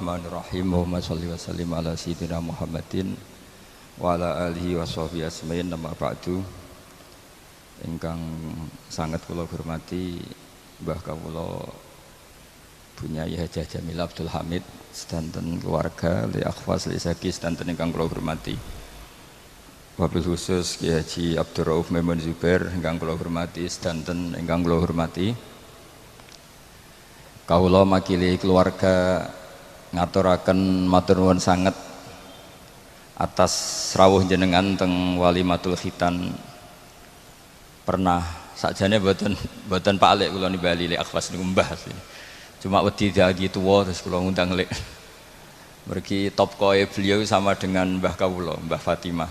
Bismillahirrahmanirrahim. Allahumma sholli wa sallim ala sayyidina Muhammadin wa ala alihi wa sahbihi asmain. Nama ba'du. Ingkang sangat kula hormati Mbah kawula Bunyai Hajah Jamil Abdul Hamid sedanten keluarga li akhwas li saki sedanten ingkang kula hormati. Wabil khusus Ki Haji Abdul Rauf Maimun Zubair ingkang kula hormati sedanten ingkang kula hormati. Kawula makili keluarga ngaturaken matur nuwun sanget atas rawuh jenengan teng Walimatul Khitan. Pernah sakjane boten Pak Lek kula nimbali lek akhwas niku Mbah. Cuma wedi dadi tuwa terus kula ngundang lek. Mergi top koe beliau sama dengan Mbah kawula, Mbah Fatimah.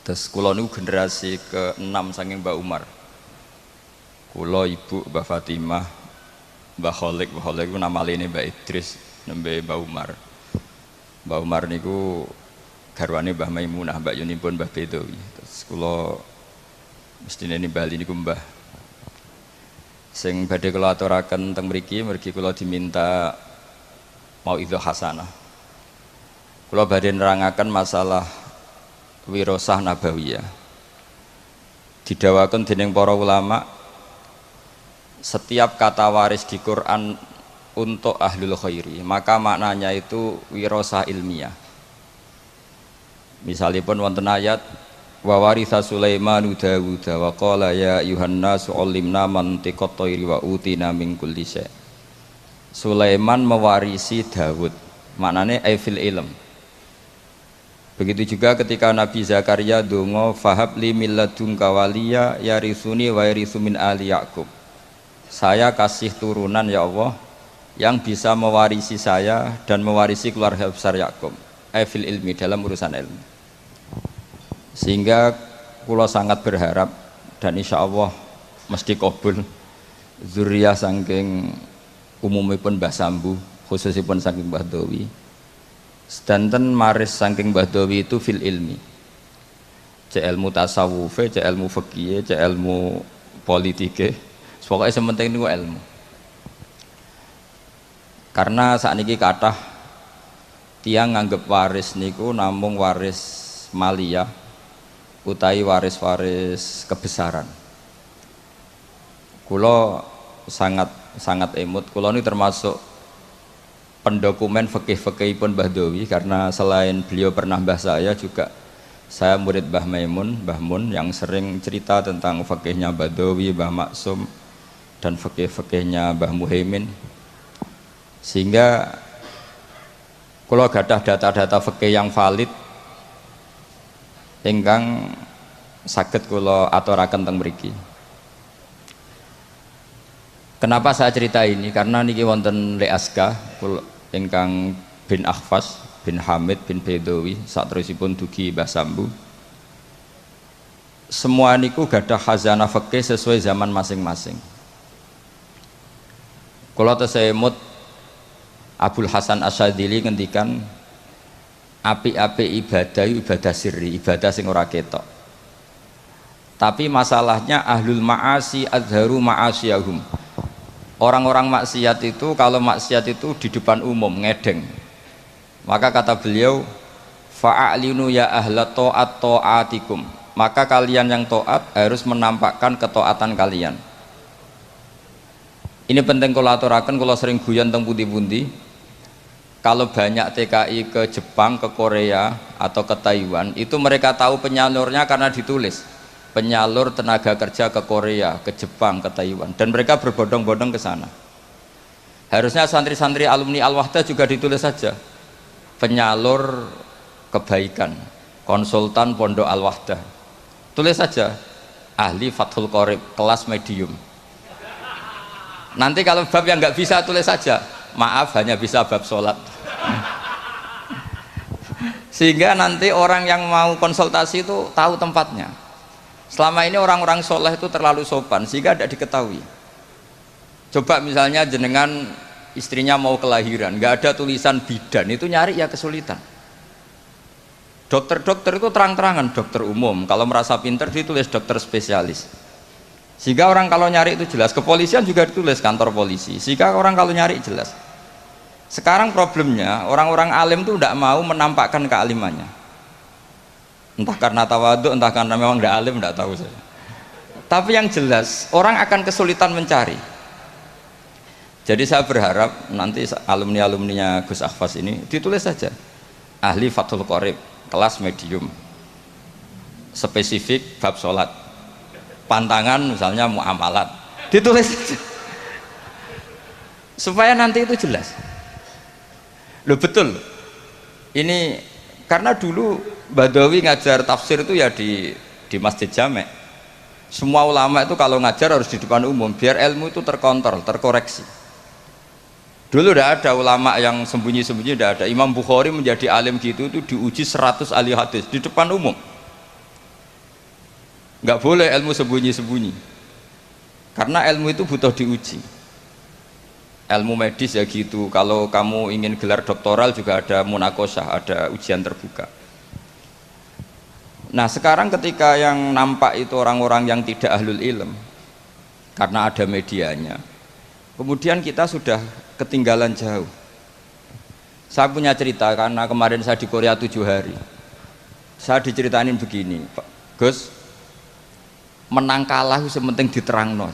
Terus kula niku generasi ke-6 saking Mbah Umar. Kula ibu Mbah Fatimah, Mbah Kholik itu nama lainnya Mbah Idris, nembe Mbah Umar. Mbah Umar niku garwane Mbah Maimunah, Mbah Yunipun Mbah Bedowi. Terus kula mestine nimbali niku Mbah. Sing badhe kula aturaken teng mriki, mergi kula diminta mauidhah hasanah. Kula badhe nerangaken masalah wirasah nabawiyah. Didhawaken dening para ulama, setiap kata waris di Quran untuk ahlul khairi maka maknanya itu wirasah ilmiah. Misalipun wonten ayat wa waritha Sulaiman Dawud wa qala ya ayyuhan-nas 'allimna mantiqat thairi wa utina min kulli syai'. Sulaiman mewarisi Dawud, maknanya fil ilm. Begitu juga ketika Nabi Zakaria donga fahab li min ladunka waliya yarithuni wa yarithu min ali Yaqub. Saya kasih turunan ya Allah yang bisa mewarisi saya dan mewarisi keluarga besar Yakub. Fil ilmi, dalam urusan ilmu. Sehingga kula sangat berharap dan insya Allah mesti kabul zuriyah saking umumipun Mbah Sambu, khususipun saking Mbah Dawi. Sedanten maris saking Mbah Dawi itu fil ilmi. Cek ilmu tasawuf, cek ilmu fikih, cek ilmu politike. Pokoknya sementing itu ilmu. Karena saat ini kathah tiang nganggep waris niku namung waris maliyah utawi waris-waris kebesaran. Kula sangat emut. Kula ini termasuk pendokumen fikih-fikihipun Mbah Dawi karena selain beliau pernah mbah saya juga saya murid Mbah Maimun, Mbah Mun yang sering cerita tentang fikihnya Mbah Dawi, Mbah Maksum dan fikih-fikihnya Mbah Muhaimin. Sehingga kalau gadah data-data fikih yang valid ingkang saged kula aturaken teng mriki. Kenapa saya cerita ini? Karena niki wonten Le Aska ingkang bin Akhfas bin Hamid bin Bedowi saterusipun dugi Mbah Sambu. Semua niku gadah khazanah fikih sesuai zaman masing-masing. Kalau tesemut Abdul Hasan Asyadzili ngendikan api-api ibadah sirri, ibadah sing ora ketok. Tapi masalahnya ahlul ma'asi azharu ma'asiyahum. Orang-orang maksiat itu kalau maksiat itu di depan umum ngedeng. Maka kata beliau fa'alinu ya ahla ta'at ta'atikum. Maka kalian yang taat harus menampakkan ketaatan kalian. Ini penting kalau aturaken, kalau sering guyon teng pundi-pundi. Kalau banyak TKI ke Jepang, ke Korea atau ke Taiwan, itu mereka tahu penyalurnya karena ditulis. Penyalur tenaga kerja ke Korea, ke Jepang, ke Taiwan, dan mereka berbondong-bondong ke sana. Harusnya santri-santri alumni Al-Wahdah juga ditulis saja. Penyalur kebaikan, konsultan Pondok Al-Wahdah. Tulis saja ahli Fathul Qorib, kelas medium. Nanti kalau bab yang nggak bisa tulis saja, maaf hanya bisa bab sholat. Sehingga nanti orang yang mau konsultasi itu tahu tempatnya. Selama ini orang-orang soleh itu terlalu sopan sehingga tidak diketahui. Coba misalnya jenengan istrinya mau kelahiran, nggak ada tulisan bidan, itu nyari ya kesulitan. Dokter-dokter itu terang-terangan dokter umum, kalau merasa pinter ditulis dokter spesialis. Sehingga orang kalau nyari itu jelas. Kepolisian juga ditulis kantor polisi, sehingga orang kalau nyari jelas. Sekarang problemnya orang-orang alim tuh tidak mau menampakkan kealimannya, entah karena tawadhu, entah karena memang tidak alim, tidak tahu saya. Tapi yang jelas orang akan kesulitan mencari. Jadi saya berharap nanti alumni-alumninya Gus Akhfas ini ditulis saja ahli Fathul Qorib kelas medium, spesifik bab sholat, pantangan misalnya muamalat, ditulis saja supaya nanti itu jelas. Loh betul ini, karena dulu Badawi ngajar tafsir itu ya di Masjid Jamek. Semua ulama itu kalau ngajar harus di depan umum biar ilmu itu terkontrol, terkoreksi. Dulu tidak ada ulama yang sembunyi-sembunyi, tidak ada. Imam Bukhari menjadi alim gitu itu diuji 100 ahli hadis di depan umum. Nggak boleh ilmu sembunyi-sembunyi, karena ilmu itu butuh diuji. Ilmu medis ya gitu, kalau kamu ingin gelar doktoral juga ada munakosah, ada ujian terbuka. Nah sekarang ketika yang nampak itu orang-orang yang tidak ahlul ilm, karena ada medianya, kemudian kita sudah ketinggalan jauh. Saya punya cerita, karena kemarin saya di Korea 7 hari. Saya diceritain begini, Pak Gus, menang kalah itu penting diterangno.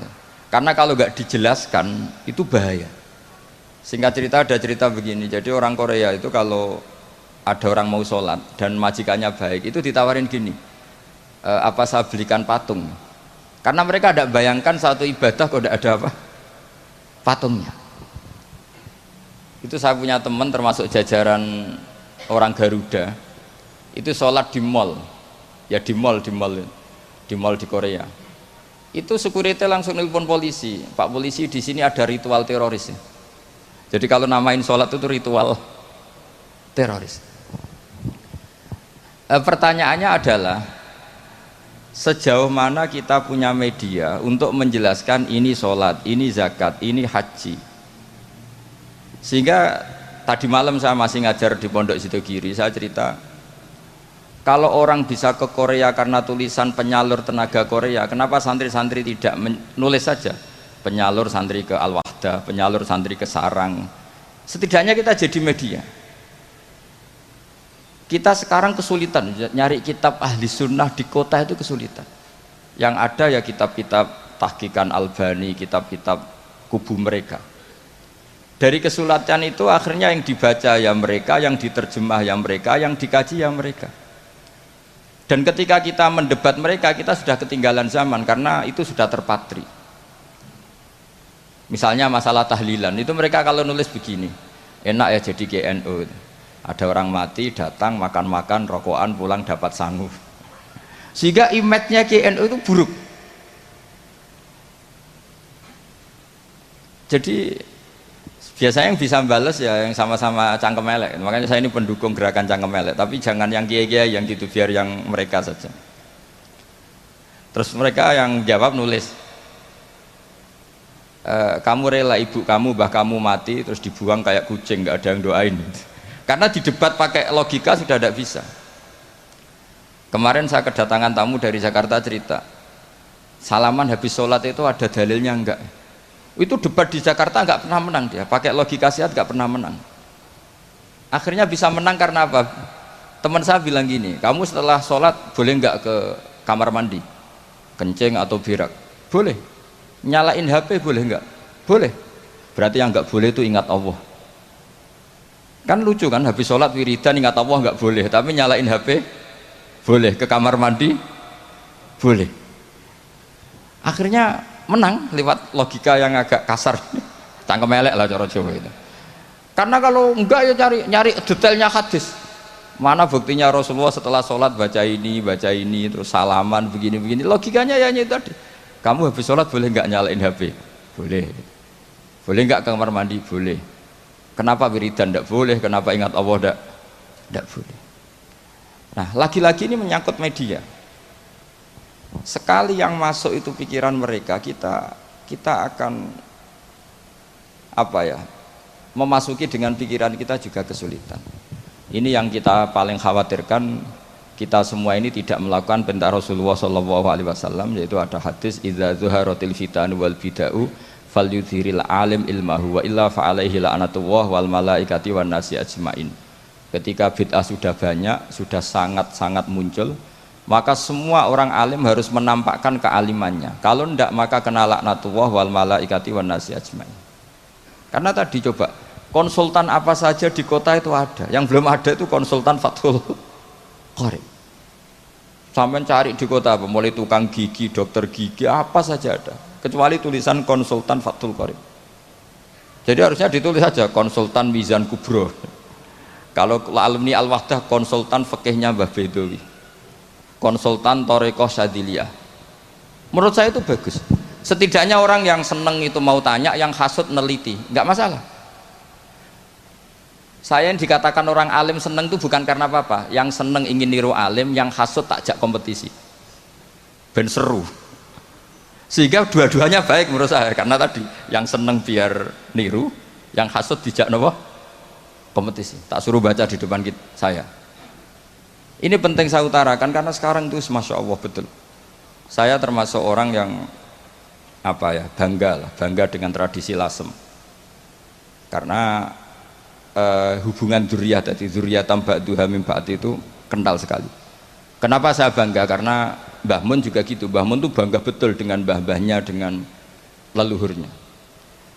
Karena kalau nggak dijelaskan itu bahaya. Singkat cerita ada cerita begini, jadi orang Korea itu kalau ada orang mau sholat dan majikannya baik itu ditawarin gini, apa saya belikan patung, karena mereka tidak bayangkan satu ibadah kok tidak ada apa patungnya. Itu saya punya teman termasuk jajaran orang Garuda itu sholat di mall, ya di mall di Korea. Itu security langsung nelpon polisi, Pak polisi di sini ada ritual teroris ya. Jadi kalau namain sholat itu ritual teroris. Pertanyaannya adalah sejauh mana kita punya media untuk menjelaskan ini sholat, ini zakat, ini haji. Sehingga tadi malam saya masih ngajar di Pondok Sidogiri, saya cerita kalau orang bisa ke Korea karena tulisan penyalur tenaga Korea, kenapa santri-santri tidak menulis saja penyalur santri ke Al-Wahdah, penyalur santri ke Sarang. Setidaknya kita jadi media. Kita sekarang kesulitan nyari kitab ahli sunnah di kota, itu kesulitan. Yang ada ya kitab-kitab tahqiqan Albani, kitab-kitab kubu mereka. Dari kesulitan itu akhirnya yang dibaca ya mereka, yang diterjemah ya mereka, yang dikaji ya mereka. Dan ketika kita mendebat mereka, kita sudah ketinggalan zaman karena itu sudah terpatri. Misalnya masalah tahlilan, itu mereka kalau nulis begini, enak ya jadi GNU. Ada orang mati, datang, makan-makan, rokokan, pulang dapat sangu. Sehingga image-nya GNU itu buruk. Jadi biasanya yang bisa balas ya yang sama-sama cangkem elek. Makanya saya ini pendukung gerakan cangkem elek, tapi jangan yang kiai-kiai yang gitu, biar yang mereka saja. Terus mereka yang jawab nulis, kamu rela ibu kamu, mbah kamu mati terus dibuang kayak kucing, nggak ada yang doain. Karena di debat pakai logika sudah tidak bisa. Kemarin saya kedatangan tamu dari Jakarta cerita, salaman habis sholat itu ada dalilnya enggak? Itu debat di Jakarta nggak pernah menang dia, pakai logika sehat nggak pernah menang. Akhirnya bisa menang karena apa? Teman saya bilang gini, kamu setelah sholat boleh nggak ke kamar mandi, kencing atau berak? Boleh. Nyalain HP boleh nggak? Boleh. Berarti yang nggak boleh itu ingat Allah. Kan lucu kan, habis sholat wiridan ingat Allah nggak boleh, tapi nyalain HP boleh, ke kamar mandi boleh. Akhirnya menang lewat logika yang agak kasar, cangkem elek lah cara Jawa itu. Karena kalau enggak ya nyari detailnya hadis. Mana buktinya Rasulullah setelah sholat baca ini terus salaman begini. Logikanya ya itu tadi. Kamu habis sholat boleh nggak nyalain HP? Boleh. Boleh nggak ke kamar mandi? Boleh. Kenapa wiridan tidak boleh? Kenapa ingat Allah tidak boleh? Nah, lagi-lagi ini menyangkut media. Sekali yang masuk itu pikiran mereka, kita akan apa ya? Memasuki dengan pikiran kita juga kesulitan. Ini yang kita paling khawatirkan. Kita semua ini tidak melakukan perintah Rasulullah SAW, yaitu ada hadis idza zuharatil fitan wal bid'u falyudhiril alim ilmahu wa illa fa alaihi la'natullah wal malaikati wan nasi ajmain. Ketika bid'ah sudah banyak, sudah sangat-sangat muncul, maka semua orang alim harus menampakkan kealimannya. Kalau tidak maka kena laknatullah wal malaikati wan nasi ajmain. Karena tadi coba konsultan apa saja di kota itu ada, yang belum ada itu konsultan Fathul Qorib. Sampai cari di kota apa, mulai tukang gigi, dokter gigi, apa saja ada, kecuali tulisan konsultan Fathul Qorib. Jadi harusnya ditulis saja konsultan Mizan Kubro. Kalau alumni Al-Wahdah konsultan fikihnya Mbah Bedowi, konsultan Thariqah Syadiliyah. Menurut saya itu bagus. Setidaknya orang yang seneng itu mau tanya, yang hasud neliti, nggak masalah. Saya yang dikatakan orang alim seneng itu bukan karena apa-apa. Yang seneng ingin niru alim, yang hasud takjak kompetisi. Ben seru. Sehingga dua-duanya baik menurut saya. Karena tadi yang seneng biar niru, yang hasud dijak nopo kompetisi. Tak suruh baca di depan saya. Ini penting saya utarakan karena sekarang itu Masya Allah betul. Saya termasuk orang yang bangga dengan tradisi lasem. Karena hubungan dzurriyyah tadi, dzurriyyatan ba'duha min ba'd itu kental sekali. Kenapa saya bangga? Karena Mbah Mun juga gitu. Mbah Mun tuh bangga betul dengan mbah-mbahnya, dengan leluhurnya.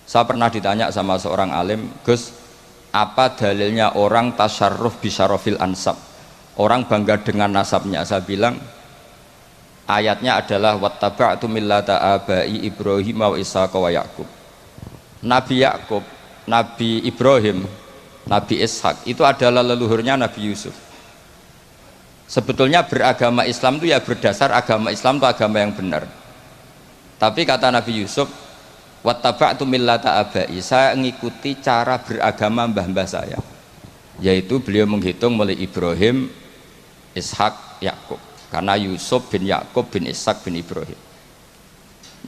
Saya pernah ditanya sama seorang alim, Gus, apa dalilnya orang tasyarruf bisyarofil ansab? Orang bangga dengan nasabnya. Saya bilang ayatnya adalah wattaba'tu millata abai Ibrahim wa Ishaq wa Yaqub. Nabi Yaqub, Nabi Ibrahim, Nabi Ishak itu adalah leluhurnya Nabi Yusuf. Sebetulnya beragama Islam itu ya berdasar agama Islam itu agama yang benar. Tapi kata Nabi Yusuf, wattaba'tu millata abai, saya mengikuti cara beragama mbah-mbah saya. Yaitu beliau menghitung mulai Ibrahim, Ishak, Yakub. Karena Yusuf bin Yakub bin Ishak bin Ibrahim.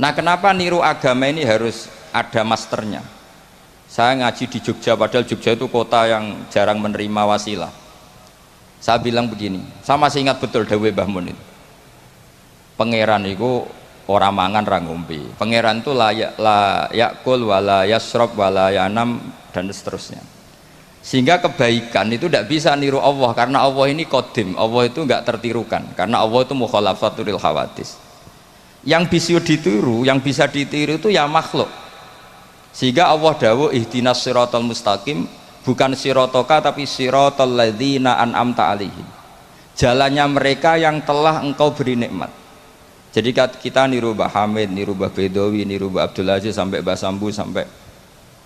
Nah, kenapa niru agama ini harus ada masternya? Saya ngaji di Jogja, padahal Jogja itu kota yang jarang menerima wasilah. Saya bilang begini, saya masih ingat betul dawuh Mbah Mun itu. Pangeran itu orang mangan ra ngombe. Pangeran itu la yakul wala yasrob wala yanam dan seterusnya. Sehingga kebaikan itu tidak bisa niru Allah karena Allah ini qadim. Allah itu enggak tertirukan karena Allah itu mukhalafatul hawadis. Yang bisa ditiru, yang bisa ditiru itu ya makhluk. Sehingga Allah dawuh ihdinas siratal mustaqim, bukan siratoka tapi siratal ladzina an'amta alaihim. Jalannya mereka yang telah engkau beri nikmat. Jadi kita niru Mbah Hamid, niru Mbah Bedowi, niru Mbah Abdul Aziz sampai Mbah Sambu sampai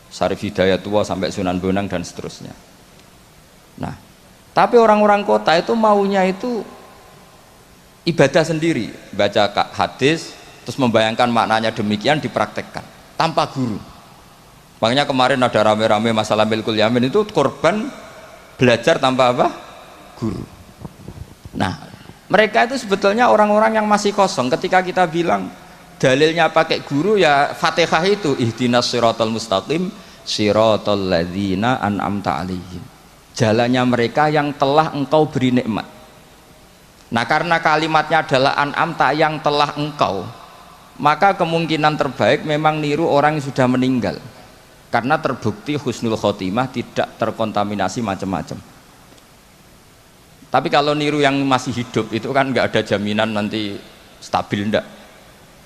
Syarif Hidayatullah sampai Sunan Bonang dan seterusnya. Nah, tapi orang-orang kota itu maunya itu ibadah sendiri, baca hadis terus membayangkan maknanya demikian dipraktekkan tanpa guru. Makanya kemarin ada rame-rame masalah milkul yamin itu korban belajar tanpa apa? Guru. Nah, mereka itu sebetulnya orang-orang yang masih kosong. Ketika kita bilang dalilnya pakai guru ya Fatihah itu ihdinas siratal mustaqim siratal ladzina an'amta alaihim. Jalannya mereka yang telah engkau beri nikmat. Nah, karena kalimatnya adalah an'amta yang telah engkau, maka kemungkinan terbaik memang niru orang yang sudah meninggal. Karena terbukti husnul khotimah tidak terkontaminasi macam-macam. Tapi kalau niru yang masih hidup itu kan nggak ada jaminan nanti stabil enggak.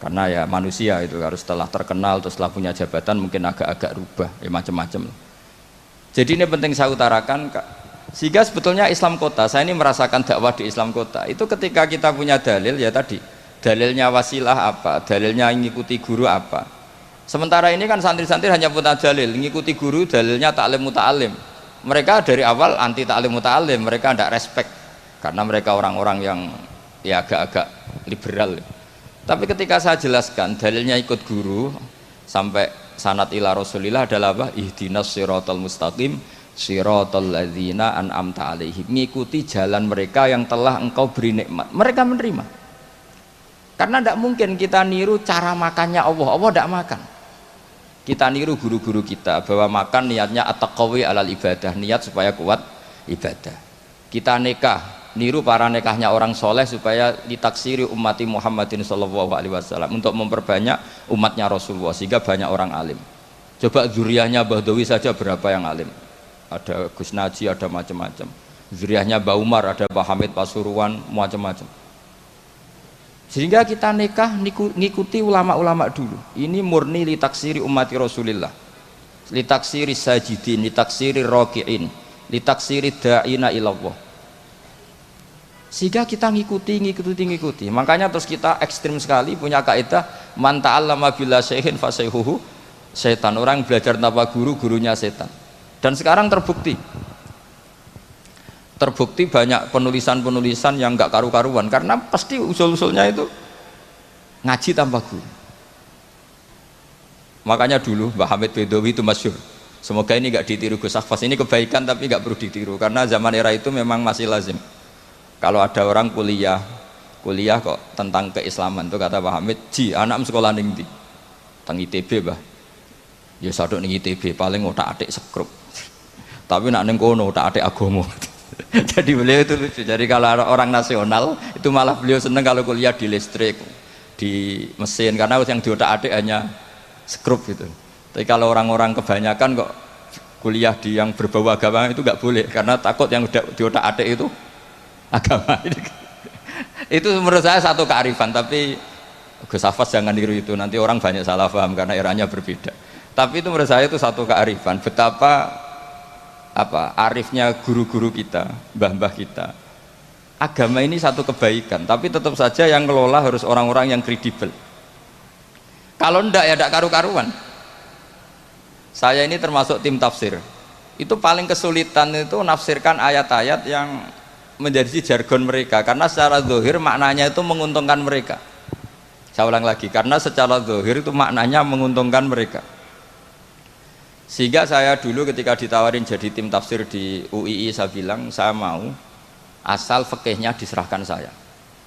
Karena ya manusia itu harus setelah terkenal terus setelah punya jabatan mungkin agak-agak rubah ya macam-macam. Jadi ini penting saya utarakan, sehingga sebetulnya Islam kota, saya ini merasakan dakwah di Islam kota itu ketika kita punya dalil ya tadi dalilnya wasilah apa, dalilnya mengikuti guru apa. Sementara ini kan santri-santri hanya punya dalil mengikuti guru, dalilnya taklim muta'alim. Mereka dari awal anti taklim muta'alim, mereka tidak respect karena mereka orang-orang yang ya agak-agak liberal. Tapi ketika saya jelaskan dalilnya ikut guru sampai sanad ila Rasulillah adalah apa? Ihdinas siratal mustaqim siratal ladzina an'amta alaihim, mengikuti jalan mereka yang telah engkau beri nikmat. Mereka menerima. Karena tidak mungkin kita niru cara makannya Allah. Allah tidak makan. Kita niru guru-guru kita bahwa makan niatnya at-taqawi alal ibadah, niat supaya kuat ibadah. Kita nikah niru para nikahnya orang soleh supaya ditaksiri ummati Muhammadin sallallahu alaihi wasallam, untuk memperbanyak umatnya Rasulullah sehingga banyak orang alim. Coba zuriyahnya Mbah Dawi saja berapa yang alim, ada Gus Naji, ada macam-macam. Zuriyahnya Mbah Umar, ada Mbah Hamid Pasuruan, macam-macam. Sehingga kita nikah ngikuti ulama-ulama dulu. Ini murni litaksiri ummati Rasulillah, litaksiri sajidin, litaksiri roki'in, litaksiri da'ina ilallah. Sehingga kita ngikuti. Makanya terus kita ekstrim sekali punya kaidah man ta'allama bila syaihin fasayhuhu setan. Orang belajar tanpa guru, gurunya setan. Dan sekarang terbukti banyak penulisan yang nggak karu-karuan karena pasti usul-usulnya itu ngaji tanpa guru. Makanya dulu Mbah Hamid Bedowi itu masyhur. Semoga ini nggak ditiru Gus Ahfaz, ini kebaikan tapi nggak perlu ditiru karena zaman era itu memang masih lazim. Kalau ada orang kuliah kok tentang keislaman itu kata Mbah Hamid, ji anak sekolah ning ndi? Teng ITB, Mbah. Ya sadok ning ITB paling otak-atik sekrup. Tapi nak ning kono otak-atik agama. Jadi beliau itu lucu. Jadi kalau orang nasional itu malah beliau seneng kalau kuliah di listrik, di mesin, karena yang di otak-atik hanya skrup gitu. Tapi kalau orang-orang kebanyakan kok kuliah di yang berbau agama itu nggak boleh karena takut yang udah di otak-atik itu agama. Itu menurut saya satu kearifan, tapi Gus Hafaz jangan niru itu, nanti orang banyak salah paham karena eranya berbeda. Tapi itu menurut saya itu satu kearifan, betapa arifnya guru-guru kita, mbah-mbah kita. Agama ini satu kebaikan, tapi tetap saja yang ngelola harus orang-orang yang kredibel. Kalau ndak ya ndak karu-karuan. Saya ini termasuk tim tafsir. Itu paling kesulitan itu nafsirkan ayat-ayat yang menjadi jargon mereka, karena secara zahir maknanya itu menguntungkan mereka. Saya ulang lagi, karena secara zahir itu maknanya menguntungkan mereka. Sehingga saya dulu ketika ditawarin jadi tim tafsir di UII, saya bilang saya mau asal fikihnya diserahkan saya.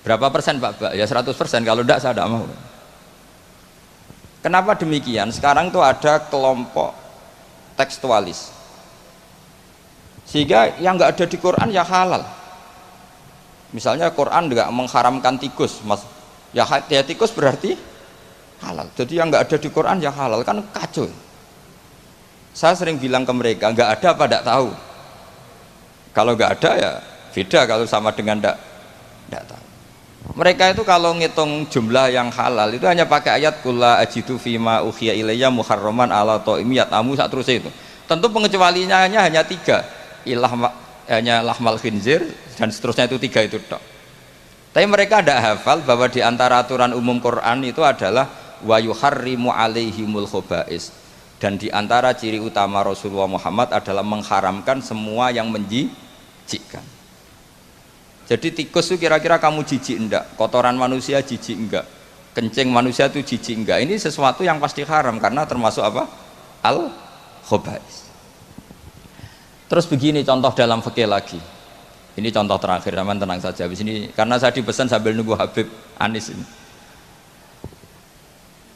Berapa persen Pak? Ya 100%, kalau enggak saya tidak mau. Kenapa demikian? Sekarang tuh ada kelompok tekstualis, sehingga yang enggak ada di Quran ya halal. Misalnya Quran enggak mengharamkan tikus, mas, ya tikus berarti halal. Jadi yang enggak ada di Quran ya halal, kan kacau. Saya sering bilang ke mereka, nggak ada apa tidak tahu. Kalau nggak ada ya beda kalau sama dengan tidak tahu. Mereka itu kalau ngitung jumlah yang halal itu hanya pakai ayat kulla ajidu fima ukhiya ilayya muharraman ala ta'imi yatamu sak terus itu. Tentu pengecualiannya hanya 3, hanya lahmal khinzir dan seterusnya, itu 3 itu tok. Tapi mereka tidak hafal bahwa di antara aturan umum Quran itu adalah wa yuharrimu alaihimul khobais. Dan di antara ciri utama Rasulullah Muhammad adalah mengharamkan semua yang menjijikkan. Jadi tikus itu kira-kira kamu jijik enggak? Kotoran manusia jijik enggak? Kencing manusia itu jijik enggak? Ini sesuatu yang pasti haram karena termasuk apa? Al-khobais. Terus begini contoh dalam fikih lagi. Ini contoh terakhir, teman tenang saja. Habis ini karena saya dipesan sambil nunggu Habib Anis ini.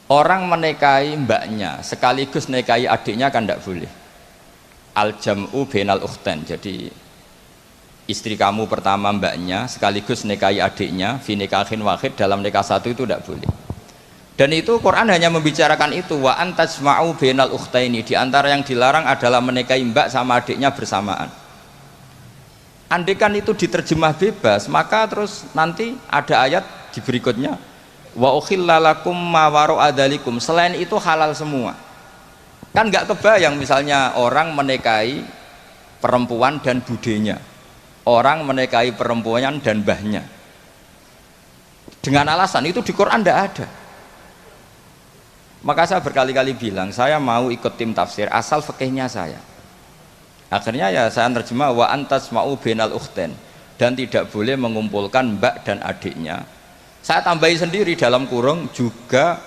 Orang menikahi mbaknya sekaligus nikahi adiknya kan tidak boleh. Al-jam'u bainal ukhtain. Jadi istri kamu pertama mbaknya sekaligus nikahi adiknya fi nikahin wahid, dalam nikah satu itu tidak boleh. Dan itu Quran hanya membicarakan itu, wa antajma'u bainal ukhtaini. Di antara yang dilarang adalah menikahi mbak sama adiknya bersamaan. Andai kan itu diterjemah bebas, maka terus nanti ada ayat di berikutnya wa ukhillalakum ma waro'adalikum, selain itu halal semua. Kan nggak kebayang misalnya orang menikahi perempuan dan budenya, orang menikahi perempuan dan mbahnya, dengan alasan itu di Quran tidak ada. Maka saya berkali-kali bilang saya mau ikut tim tafsir asal fikihnya saya. Akhirnya ya saya terjemah wa antasma'u bainal ukhtain, dan tidak boleh mengumpulkan mbak dan adiknya. Saya tambahi sendiri dalam kurung juga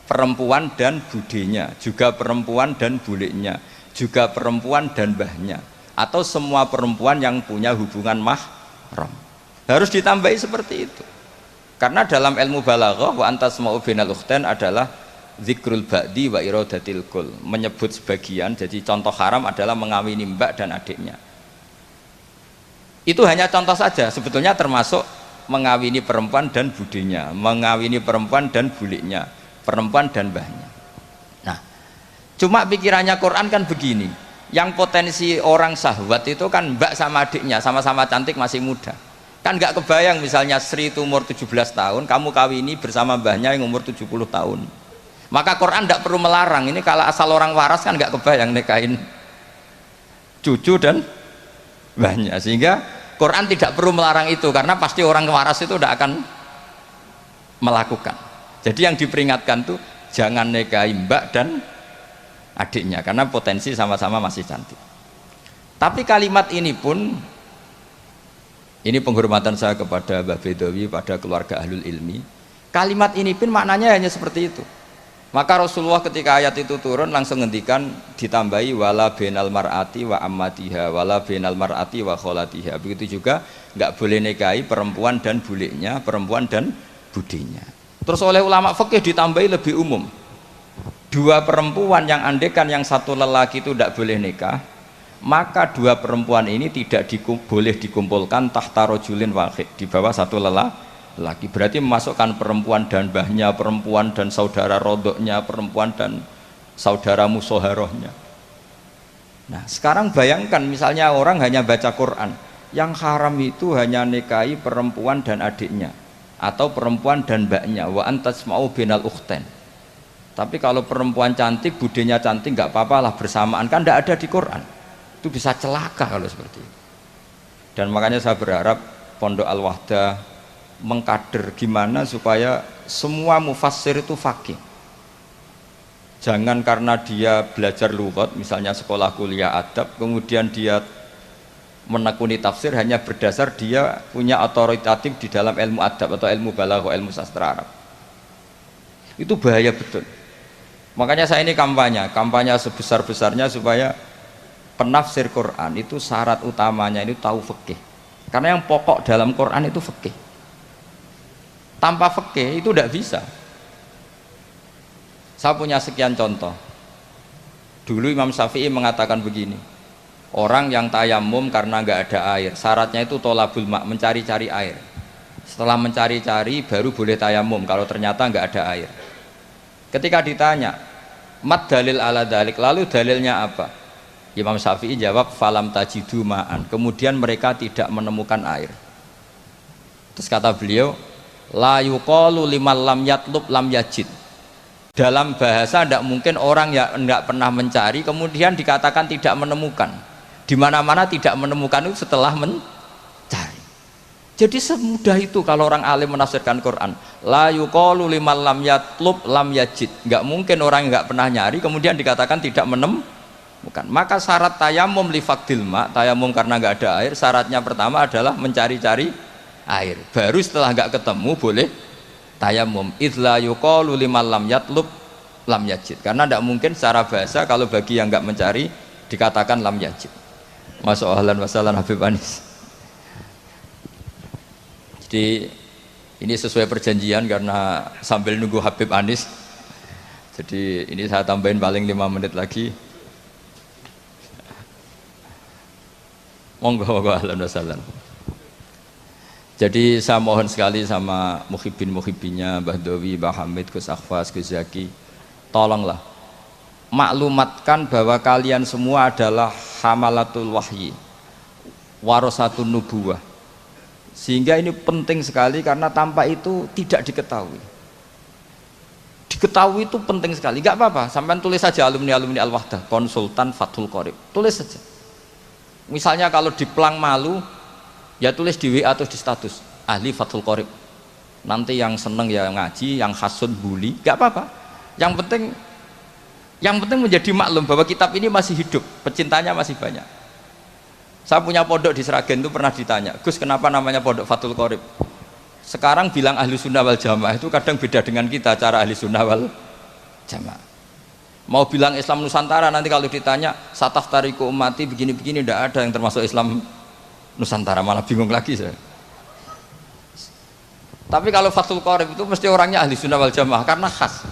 perempuan dan budenya, juga perempuan dan bulenya, juga perempuan dan mbahnya, atau semua perempuan yang punya hubungan mahram. Harus ditambahi seperti itu. Karena dalam ilmu balaghah wa antasma'u bainal ukhtain adalah zikrul ba'di wa iradatil kul, menyebut sebagian. Jadi contoh haram adalah mengawini mbak dan adiknya. Itu hanya contoh saja, sebetulnya termasuk mengawini perempuan dan budinya, mengawini perempuan dan buliknya, perempuan dan mbahnya. Nah, cuma pikirannya Quran kan begini, yang potensi orang syahwat itu kan mbak sama adiknya, sama-sama cantik masih muda. Kan nggak kebayang misalnya Sri itu umur 17 tahun, kamu kawini bersama mbahnya yang umur 70 tahun. Maka Quran tidak perlu melarang, ini kalau asal orang waras kan nggak kebayang nikahin cucu dan mbahnya, sehingga Quran tidak perlu melarang itu karena pasti orang waras itu tidak akan melakukan. Jadi yang diperingatkan tuh jangan nikahi mbak dan adiknya karena potensi sama-sama masih cantik. Tapi kalimat ini pun, ini penghormatan saya kepada Mbah Bedawi, pada keluarga ahlul ilmi, kalimat ini pun maknanya hanya seperti itu. Maka Rasulullah ketika ayat itu turun langsung ngendikan, ditambahi wala bainal mar'ati wa ammatiha wala bainal mar'ati wa kholatiha. Begitu juga nggak boleh nikahi perempuan dan buliknya, perempuan dan budinya. Terus oleh ulama fikih ditambahi lebih umum, dua perempuan yang andekan yang satu lelaki itu tidak boleh nikah, maka dua perempuan ini tidak boleh dikumpulkan tahta rajulin wahid, di bawah satu lelaki. Berarti memasukkan perempuan dan mbahnya, perempuan dan saudara rodoknya, perempuan dan saudara musoharohnya. Nah sekarang bayangkan misalnya orang hanya baca Quran, yang haram itu hanya nikahi perempuan dan adiknya atau perempuan dan mbaknya, wa antasma'u binal ukhten. Tapi kalau perempuan cantik, budenya cantik, nggak apa-apa lah bersamaan, kan tidak ada di Quran. Itu bisa celaka kalau seperti itu. Dan makanya saya berharap Pondok Al-Wahdah mengkader gimana supaya semua mufassir itu faqih. Jangan karena dia belajar lughat, misalnya sekolah kuliah adab, kemudian dia menekuni tafsir hanya berdasar dia punya otoritatif di dalam ilmu adab atau ilmu balaghah, ilmu sastra Arab. Itu bahaya betul. Makanya saya ini kampanye sebesar-besarnya supaya penafsir Quran itu syarat utamanya itu tahu fikih. Karena yang pokok dalam Quran itu fikih. Tanpa fikih itu tidak bisa. Saya punya sekian contoh. Dulu Imam Syafi'i mengatakan begini, orang yang tayamum karena nggak ada air, syaratnya itu tolabul ma', mencari-cari air. Setelah mencari-cari baru boleh tayamum kalau ternyata nggak ada air. Ketika ditanya, mat dalil ala dalik, lalu dalilnya apa? Imam Syafi'i jawab, falam tajidu ma'an. Kemudian mereka tidak menemukan air. Terus kata beliau, la yuqalu liman lam yatlub lam yajid. Dalam bahasa tidak mungkin orang yang tidak pernah mencari kemudian dikatakan tidak menemukan. Di mana-mana tidak menemukan itu setelah mencari. Jadi semudah itu kalau orang alim menafsirkan Quran. La yuqalu liman lam yatlub lam yajid. Enggak mungkin orang yang enggak pernah nyari kemudian dikatakan tidak menemukan. Maka syarat tayamum li faqdil ma, tayamum karena enggak ada air, syaratnya pertama adalah mencari-cari air. Baru setelah nggak ketemu boleh tayamum. Idla yuqalu liman lam yatlub lam yajid. Karena tidak mungkin secara bahasa kalau bagi yang nggak mencari dikatakan lam yajid. Masya Allah wasallam Habib Anis. Jadi ini sesuai perjanjian karena sambil nunggu Habib Anis. Jadi ini saya tambahin paling 5 menit lagi. Monggo ahlan wasallam. Jadi saya mohon sekali sama muhibbin-muhibbinya Mbah Dawi, Mbah Hamid, Gus Akhfas, Gus Zaki, tolonglah maklumatkan bahwa kalian semua adalah hamalatul wahyi, warasatun nubuwah. Sehingga ini penting sekali karena tanpa itu tidak diketahui. Diketahui itu penting sekali. Gak apa-apa, sampai tulis saja alumni-alumni Al-Wahdah, Konsultan Fathul Qorib. Tulis saja. Misalnya kalau di Plang Malu, ya tulis di WA atau di status ahli Fathul Qorib. Nanti yang seneng ya ngaji, yang hasud bully, gak apa-apa. Yang penting menjadi maklum bahwa kitab ini masih hidup, pecintanya masih banyak. Saya punya pondok di Sragen itu pernah ditanya, Gus kenapa namanya pondok Fathul Qorib? Sekarang bilang ahli sunnah wal jamaah itu kadang beda dengan kita cara ahli sunnah wal jamaah. Mau bilang Islam Nusantara nanti kalau ditanya sataf tariku umati begini-begini tidak ada yang termasuk Islam Nusantara, malah bingung lagi saya. Tapi kalau Fathul Qorib itu mesti orangnya ahli sunnah wal jamaah karena khas.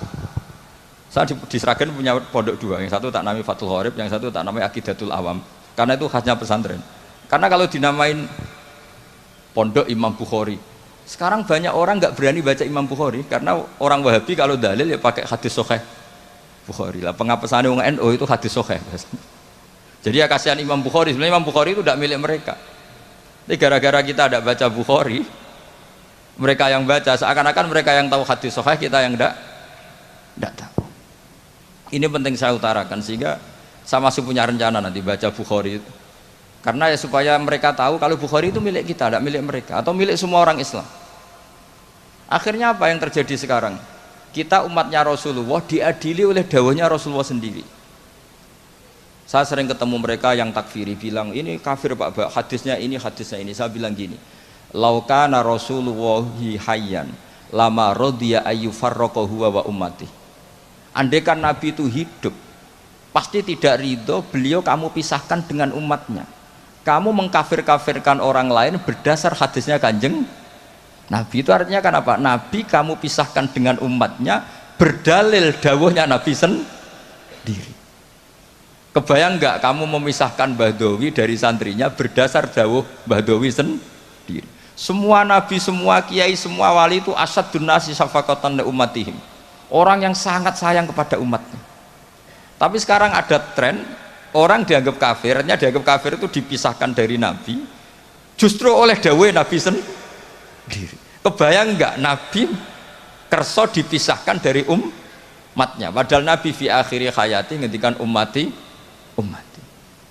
Saya di Sragen punya pondok 2, yang satu tak namai Fathul Qorib, yang satu tak namai Aqidatul Awam, karena itu khasnya pesantren. Karena kalau dinamain pondok Imam Bukhari. Sekarang banyak orang nggak berani baca Imam Bukhari karena orang Wahabi kalau dalil ya pakai hadis sahih Bukhari lah. Pengapesan orang NU itu hadis sahih. Jadi ya kasihan Imam Bukhari. Sebenarnya Imam Bukhari itu tidak milik mereka. Tapi gara-gara kita tidak baca Bukhari, mereka yang baca seakan-akan mereka yang tahu hadis sahih, kita yang tidak tahu. Ini penting saya utarakan sehingga saya masih punya rencana nanti baca Bukhari itu. Karena ya supaya mereka tahu kalau Bukhari itu milik kita, tidak milik mereka atau milik semua orang Islam. Akhirnya apa yang terjadi sekarang? Kita umatnya Rasulullah diadili oleh dawahnya Rasulullah sendiri. Saya sering ketemu mereka yang takfiri bilang ini kafir Pak, hadisnya ini. Saya bilang gini, laukana Rasulullahi hayyan lama rodiya ayyufarraqa huwa wa ummati. Andaikan Nabi itu hidup, pasti tidak ridho beliau kamu pisahkan dengan umatnya. Kamu mengkafir-kafirkan orang lain berdasar hadisnya Kanjeng Nabi. Itu artinya kan apa? Nabi kamu pisahkan dengan umatnya berdalil dawuhnya Nabi sendiri. Kebayang nggak kamu memisahkan Badawi dari santrinya berdasar dawuh Badawi sendiri? Semua nabi, semua kiai, semua wali itu asadun nasi syafaqatan li ummatihim. Orang yang sangat sayang kepada umatnya. Tapi sekarang ada tren orang dianggap kafir, artinya dianggap kafir itu dipisahkan dari Nabi justru oleh dawuh Nabi sendiri. Kebayang nggak Nabi kerso dipisahkan dari umatnya, padahal Nabi fi akhiri hayati ngendikan ummati.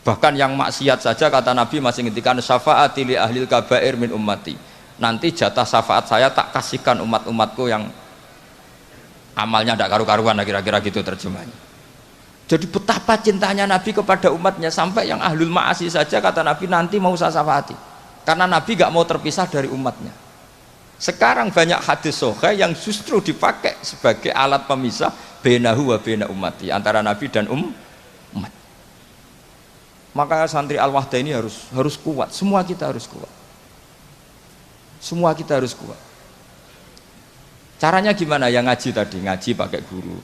Bahkan yang maksiat saja kata Nabi masih ngendikan syafaati li ahlil kabair min ummati. Nanti jatah syafaat saya tak kasihkan umat-umatku yang amalnya tidak karu-karuan, kira-kira gitu terjemahnya. Jadi betapa cintanya Nabi kepada umatnya sampai yang ahlul ma'asi saja kata Nabi nanti mau saya syafaati. Karena Nabi gak mau terpisah dari umatnya. Sekarang banyak hadis sahih yang justru dipakai sebagai alat pemisah bainahu wa baina ummati, antara Nabi dan umat. Maka santri Al-Wahdah ini harus kuat. Semua kita harus kuat. Semua kita harus kuat. Caranya gimana? Yang ngaji tadi, ngaji pakai guru.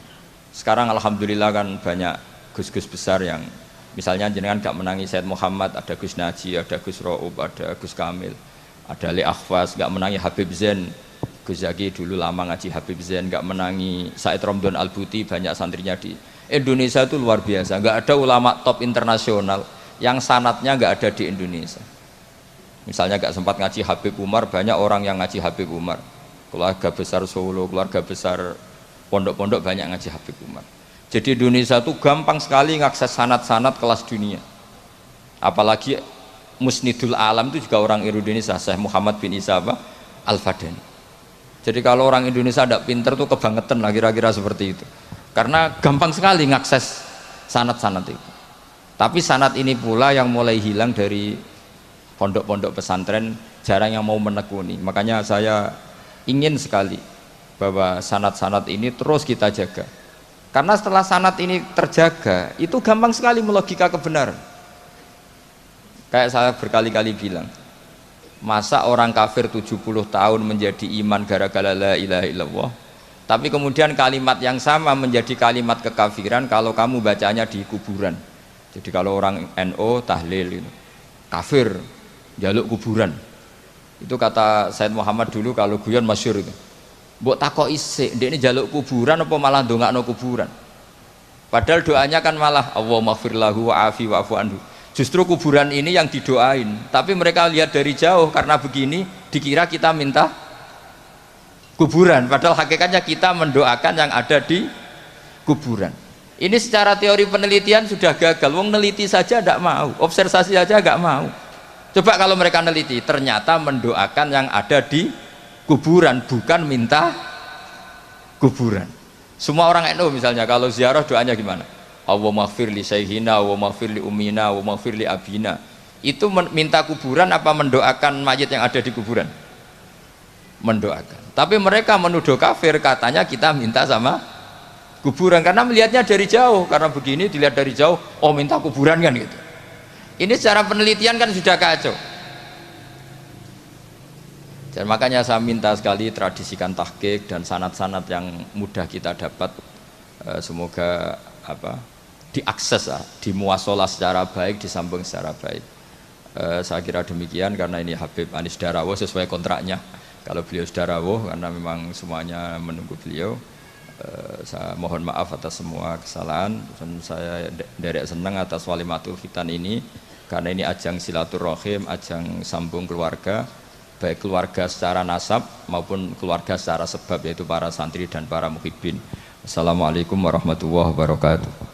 Sekarang alhamdulillah kan banyak gus-gus besar yang misalnya jenengan gak menangi Said Muhammad, ada Gus Naji, ada Gus Ro'ub, ada Gus Kamil, ada Ali Akhwas, gak menangi Habib Zain. Gus Zaki dulu lama ngaji Habib Zain, gak menangi Said Romdon Al-Buti, banyak santrinya di Indonesia itu luar biasa. Gak ada ulama top internasional yang sanatnya gak ada di Indonesia. Misalnya gak sempat ngaji Habib Umar, banyak orang yang ngaji Habib Umar. Keluarga besar Solo, keluarga besar pondok-pondok banyak ngaji Habib Umar. Jadi Indonesia itu gampang sekali ngakses sanad-sanad kelas dunia. Apalagi Musnidul Alam itu juga orang Indonesia, Syekh Muhammad bin Isa Al-Fadani. Jadi kalau orang Indonesia tidak pinter tuh kebangetan lah kira-kira seperti itu. Karena gampang sekali ngakses sanad-sanad itu. Tapi sanad ini pula yang mulai hilang dari pondok-pondok pesantren, jarang yang mau menekuni. Makanya saya ingin sekali bahwa sanad-sanad ini terus kita jaga. Karena setelah sanad ini terjaga, itu gampang sekali melogika kebenaran. Kayak saya berkali-kali bilang, masa orang kafir 70 tahun menjadi iman gara-gara la ilaha illallah, tapi kemudian kalimat yang sama menjadi kalimat kekafiran kalau kamu bacanya di kuburan. Jadi kalau orang NU tahlil itu kafir, jaluk kuburan. Itu kata Said Muhammad dulu kalau guyon masyhur itu. Mbok takoki sik, ndekne jaluk kuburan apa malah ndongakno kuburan. Padahal doanya kan malah Allahumma ighfir lahu wa'afi wa'fu anhu. Justru kuburan ini yang didoain, tapi mereka lihat dari jauh karena begini dikira kita minta kuburan, padahal hakikatnya kita mendoakan yang ada di kuburan. Ini secara teori penelitian sudah gagal. Wong neliti saja tidak mau, observasi saja nggak mau. Coba kalau mereka neliti, ternyata mendoakan yang ada di kuburan, bukan minta kuburan. Semua orang NU misalnya kalau ziarah doanya gimana? Allahumma ighfir li sayhina, Allahumma ighfir li ummina, Allahumma ighfir li abina. Itu minta kuburan apa mendoakan mayit yang ada di kuburan? Mendoakan. Tapi mereka menuduh kafir, katanya kita minta sama kuburan karena melihatnya dari jauh. Karena begini dilihat dari jauh, oh minta kuburan kan gitu. Ini secara penelitian kan sudah kacau. Dan makanya saya minta sekali tradisikan tahqiq dan sanad-sanad yang mudah kita dapat, semoga diakses, dimuasalah secara baik, disambung secara baik. Saya kira demikian karena ini Habib Anies Darawuh sesuai kontraknya. Kalau beliau sudah rawuh karena memang semuanya menunggu beliau. Saya mohon maaf atas semua kesalahan dan saya derek senang atas walimatul khitan ini karena ini ajang silaturahim, ajang sambung keluarga, baik keluarga secara nasab maupun keluarga secara sebab yaitu para santri dan para muhibbin. Assalamualaikum warahmatullahi wabarakatuh.